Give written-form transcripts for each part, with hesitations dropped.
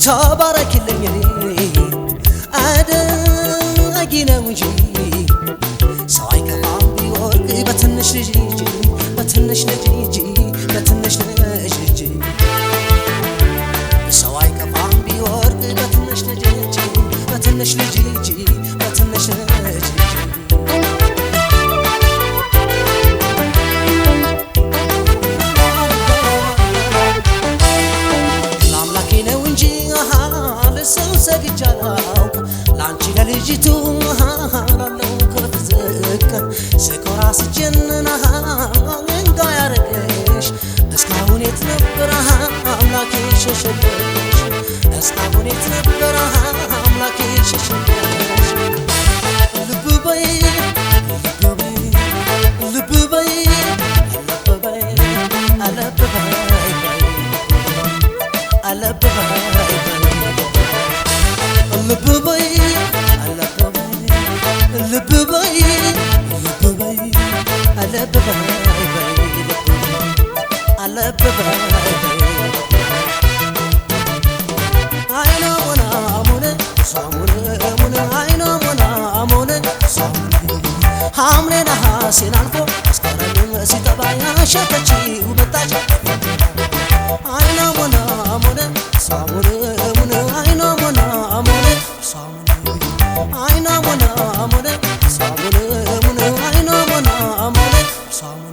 ተባረክልኝ አደጊ ነው እንጂ ሰው አይከፋም ቢወርቅ በትንሽ ልጅ በትንሽ ልጅ በትንሽ ልጅ ሰው አይከፋም ቢወርቅ በትንሽ ልጅ በትንሽ ልጅ በትንሽ ልጅ ለአምላኬ ነው እንጂ ለሰው ሰግጃለሁ ላንቺ ለልጅቱ ላለው ከፍ ዝቅ ስኮራ ስጀንና እንጋ ያረገሽ እስካሁን የት ነበር አምላኬ ሸሸገሽ እስካሁን የት ነበር አምላኬ ሸሸገሽ ልብ በይ ልብ በይ ልብ በይ አለብ በይ ልብ በይ ልብ በይ አለብ በይ አለብ በይ አይና ሞና ሞነ ሳሙነ ሞነ አይና ሞና ሞነ ሳሙነ ሐምሌ ነሐሴን አልፎ መስከረም ሲጠባ ያሸተችው መጣች አይና ሞና ሞነ ሳሙነ ሞነ አይና ሞና ሞነ ሳሙነ አይና ሞና ሞነ ሳሙነ ሞነ አይና ሞና ሞነ ሳሙነ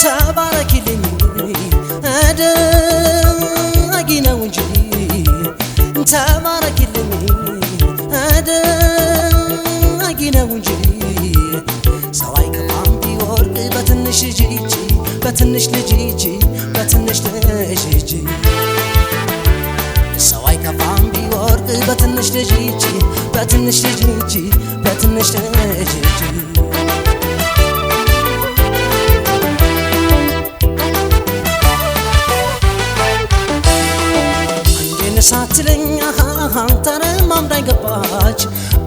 ተባረክልኝ አደጊ ነው እንጂ ተባረክልኝ አደጊ ነው እንጂ ሰው አይከፋም ቢወርቅ በትንሽ ልጅ በትንሽ ልጅ በትንሽ ልጅ ሰው አይከፋም ቢወርቅ በትንሽ ልጅ በትንሽ ልጅ በትንሽ ልጅ ሳትለኝ ተረማምዳኝ ገባች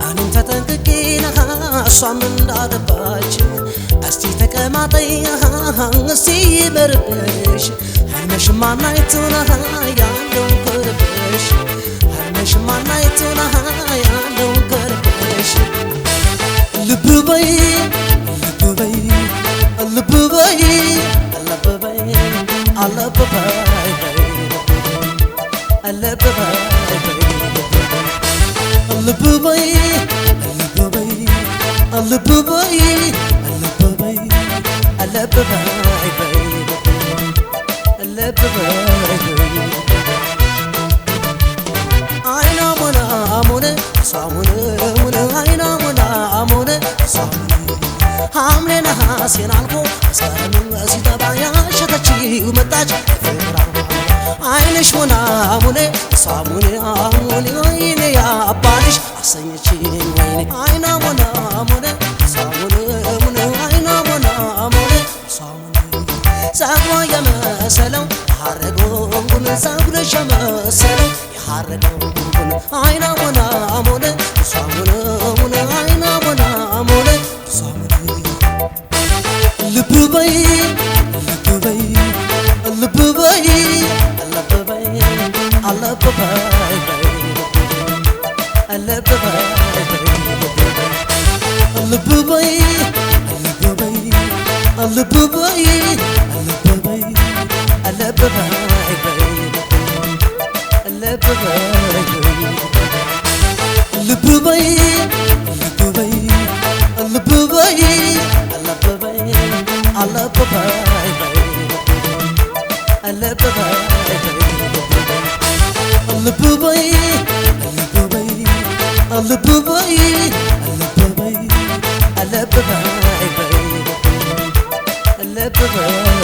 እኔም ተጠንቅቄ እሷም እንዳገባች እስቲ ተቀማጠይ እስቲ ይበርብሽ ህልምሽማ ናይቱን ያለው ቅርብሽ ህልምሽማ ናይቱን ያለው ቅርብሽ ልብ በይ ልብ በይ ልብ በይ አለብ በይ አለብ በይ አለብ በይ አለብ በይ አለብ በይ አለብ በይ አለብ በይ አይና ሞና ሞነ ሳሙነ ሞነ አይና ሞና ሞነ ሳሙነ ሐምሌ ነሐሴን አልፎ መስከረም ሲጠባ ያሸተችው መጣች ፍቅራ አይንሽ ሞና ሞነ ሳሙነ ሞነ ወይኔ ያባልሽ አሰኘችኝ ወይኔ አይና ሞና ሞነ ሳሙነ ሞነ አይና ሞና ሞነ ሳሙነ ጸጉሯ የመሰለው የሐረጎን ጸጉርሽ የመሰለው የሐረጎን አይና ሞና ሞነ ሳሙነ ሞነ አይና ሞና ሞነ ሳሙነ ልብ በይ ልብ በይ ልብ በይ አለብ በይ አለብ በይ አለብ በይ ልብ በይ ልብ በይ አለብ በይ አለብ በይ አለብ በይ ልብ በይ ልብ በይ ልብ በይ አለብ በይ አለብ በይ አለብ በይ ልብ በይ ልብ በይ አለብ በይ አለብ በይ አለብ በይ